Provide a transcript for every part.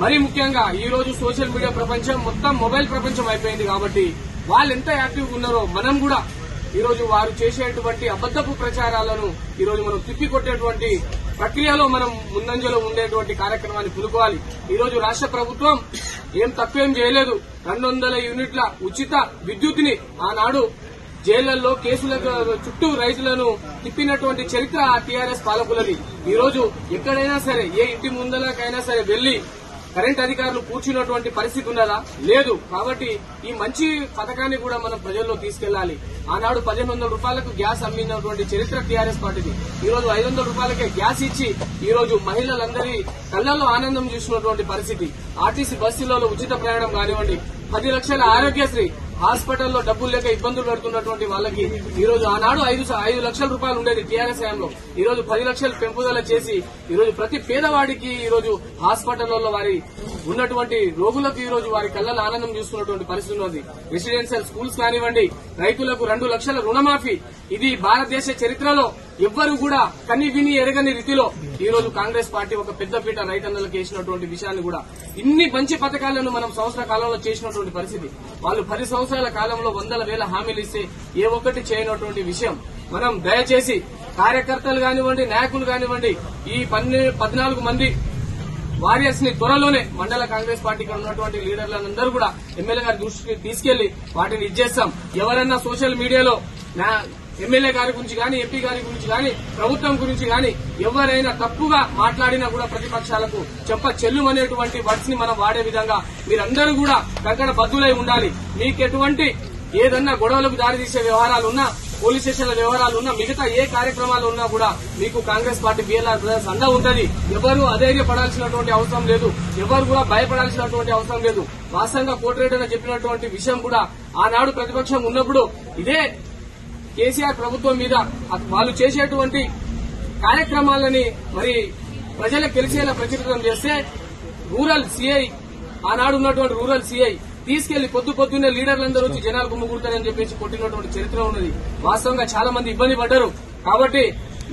మరీ ముఖ్యంగా ఈ రోజు సోషల్ మీడియా ప్రపంచం మొత్తం మొబైల్ ప్రపంచం అయిపోయింది కాబట్టి వాళ్ళు ఎంత యాక్టివ్ ఉన్నారో మనం కూడా ఈ రోజు వారు చేసేటువంటి అబద్దపు ప్రచారాలను ఈ రోజు మనం తిప్పికొట్టేటువంటి ప్రక్రియలో మనం ముందంజలో ఉండేటువంటి కార్యక్రమాన్ని పులుకోవాలి. ఈ రోజు రాష్ట్ర ప్రభుత్వం ఏం తక్కువేం చేయలేదు. 200 యూనిట్ల ఉచిత విద్యుత్ ని ఆనాడు జైళ్లలో కేసుల చుట్టూ రైతులను తిప్పినటువంటి చరిత్ర ఆ టీఆర్ఎస్ పాలకులది. ఈ రోజు ఎక్కడైనా సరే ఏ ఇంటి ముందలకైనా సరే వెళ్లి కరెంట్ అధికారులు కూర్చున్నటువంటి పరిస్థితి ఉన్నదా? లేదు. కాబట్టి ఈ మంచి పథకాన్ని కూడా మనం ప్రజల్లో తీసుకెళ్లాలి. ఆనాడు 1500 రూపాయలకు గ్యాస్ అమ్మినటువంటి చరిత్ర టీఆర్ఎస్ పార్టీది. ఈ రోజు 500 రూపాయలకే గ్యాస్ ఇచ్చి ఈ రోజు మహిళలందరి కళ్లలో ఆనందం చూసినటువంటి పరిస్థితి. ఆర్టీసీ బస్సులలో ఉచిత ప్రయాణం కానివ్వండి, 10 లక్షల ఆరోగ్యశ్రీ, హాస్పిటల్లో డబ్బులు లేక ఇబ్బందులు పడుతున్నటువంటి వాళ్ళకి ఈ రోజు ఆనాడు 5 లక్షల రూపాయలు ఉండేది టీఆర్ఎస్ హయాంలో. ఈ రోజు 10 లక్షలు పెంపుదల చేసి ఈ రోజు ప్రతి పేదవాడికి ఈ రోజు హాస్పిటల్లో వారి ఉన్నటువంటి రోగులకు ఈ రోజు వారి కళ్ళలో ఆనందం చూస్తున్నటువంటి పరిస్థితి ఉంది. రెసిడెన్షియల్ స్కూల్స్ కానివ్వండి, రైతులకు 2 లక్షల రుణమాఫీ, ఇది భారతదేశ చరిత్రలో ఎవ్వరు కూడా కని విని ఎరగని రీతిలో ఈ రోజు కాంగ్రెస్ పార్టీ ఒక పెద్దపీట రైతన్నలకు వేసినటువంటి విషయాన్ని కూడా ఇన్ని మంచి పథకాలను మనం సంవత్సర కాలంలో చేసినటువంటి పరిస్థితి. వాళ్ళు 10 సంవత్సరాల కాలంలో 100,000 హామీలు ఇస్తే ఏ ఒక్కటి చేయనటువంటి విషయం. మనం దయచేసి కార్యకర్తలు కానివ్వండి, నాయకులు కానివ్వండి, ఈ 14 మంది వారియర్స్ ని త్వరలోనే మండల కాంగ్రెస్ పార్టీకి ఉన్నటువంటి లీడర్లందరూ కూడా ఎమ్మెల్యే గారి దృష్టికి తీసుకెళ్లి వాటిని ఇచ్చేస్తాం. ఎవరన్నా సోషల్ మీడియాలో ఎమ్మెల్యే గారి గురించి గాని, ఎంపీ గారి గురించి గాని, ప్రభుత్వం గురించి గాని ఎవరైనా తప్పుగా మాట్లాడినా కూడా ప్రతిపక్షాలకు చెంప చెల్లుమనేటువంటి వర్డ్స్ ని మనం వాడే విధంగా మీరందరూ కూడా కంకణ బద్దులై ఉండాలి. మీకెటువంటి ఏదన్నా గొడవలకు దారితీసే వ్యవహారాలున్నా, పోలీస్ స్టేషన్ల వ్యవహారాలున్నా, మిగతా ఏ కార్యక్రమాలు ఉన్నా కూడా మీకు కాంగ్రెస్ పార్టీ బీఎల్ఆర్ బ్రదర్స్ అండా ఉంటది. ఎవరు అధైర్యపడాల్సినటువంటి అవసరం లేదు. ఎవరు కూడా భయపడాల్సినటువంటి అవసరం లేదు. వాస్తవంగా కోటిరెడ్డి చెప్పినటువంటి విషయం కూడా ఆనాడు ప్రతిపక్షం ఉన్నప్పుడు ఇదే కేసీఆర్ ప్రభుత్వం మీద వాళ్ళు చేసేటువంటి కార్యక్రమాలని మరి ప్రజలకు తెలిసేలా ప్రచురితం చేస్తే రూరల్ సీఐ, ఆనాడు ఉన్నటువంటి రూరల్ సీఐ తీసుకెళ్లి పొద్దున్నే లీడర్లందరూ వచ్చి జనాలు గుమ్ముకుంటారని చెప్పేసి కొట్టినటువంటి చరిత్ర ఉన్నది. వాస్తవంగా చాలా మంది ఇబ్బంది పడ్డారు. కాబట్టి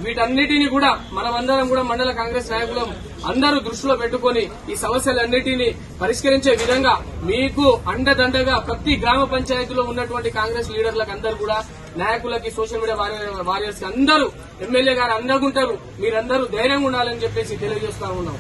వీటన్నిటినీ కూడా మనమందరం కూడా మండల కాంగ్రెస్ నాయకులం అందరూ దృష్టిలో పెట్టుకుని ఈ సమస్యలన్నిటినీ పరిష్కరించే విధంగా మీకు అండదండగా ప్రతి గ్రామ పంచాయతీలో ఉన్నటువంటి కాంగ్రెస్ లీడర్లకు అందరూ కూడా, నాయకులకి, సోషల్ మీడియా వారియర్స్ కి అందరూ ఎమ్మెల్యే గారు అండగుంటారు. మీరందరూ ధైర్యంగా ఉండాలని చెప్పేసి తెలియజేస్తా ఉన్నాం.